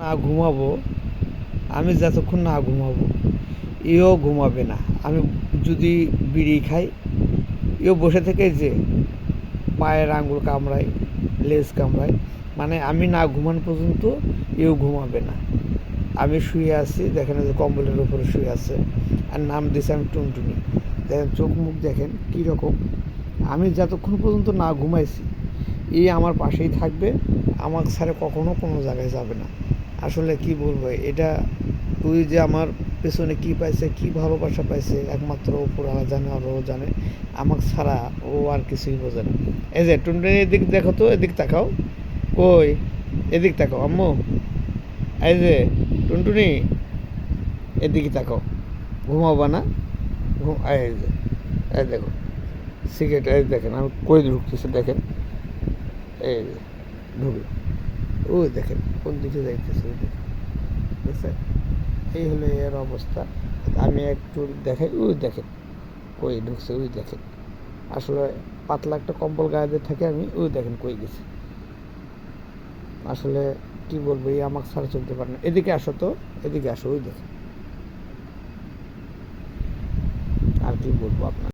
না ঘুমাবো, আমি যতক্ষণ না ঘুমাবো এও ঘুমাবে না। আমি যদি বিড়ি খাই এও বসে থেকে যে পায়ের আঙুল কামড়ায়, লেজ কামড়ায়, মানে আমি না ঘুমানো পর্যন্ত এও ঘুমাবে না। আমি শুয়ে আছি, দেখেন যে কম্বলের উপরে শুয়ে আছে, আর নাম দিয়েছে আমি টুনটুনি। দেখেন চোখ মুখ দেখেন কীরকম। আমি যতক্ষণ পর্যন্ত না ঘুমাইছি এই আমার পাশেই থাকবে, আমার ছাড়া কখনো কোনো জায়গায় যাবে না। আসলে কি বলবো, এটা তুই যে আমার পেছনে কি পাইছে, কি ভালোবাসা পাইছে একমাত্র ওপরওয়ালা জানে, আর ও জানে। আমাকে ছাড়া ও আর কিছুই বোঝে না। এই যে টুনটুনি, এদিক দেখো তো, এদিক তাকাও। কই, এদিক তাকাও আম্মু। এই যে টুনটুনি, এদিকে তাকাও। ঘুমাবা না? এই যে, এই দেখো সিগারেট, এই দেখেন আমি কই ঢুকতেছে, দেখেন এই যে ঢুকলো। ওই দেখেন কোন দিকে যাইতেছে, ওই দেখেন, বুঝছেন? এই হলো এর অবস্থা। আমি একটু দেখাই, ওই দেখেন কই ঢুকছে, ওই দেখেন। আসলে পাতলা একটা কম্বল গায়ে দিয়ে থাকে আমি, ওই দেখেন কই গেছে। আসলে কি বলবো, এই আমাকে ছাড়া চলতে পারে না। এদিকে আসো তো, এদিকে আসো, ওই দেখেন। আর কি বলবো আপনার।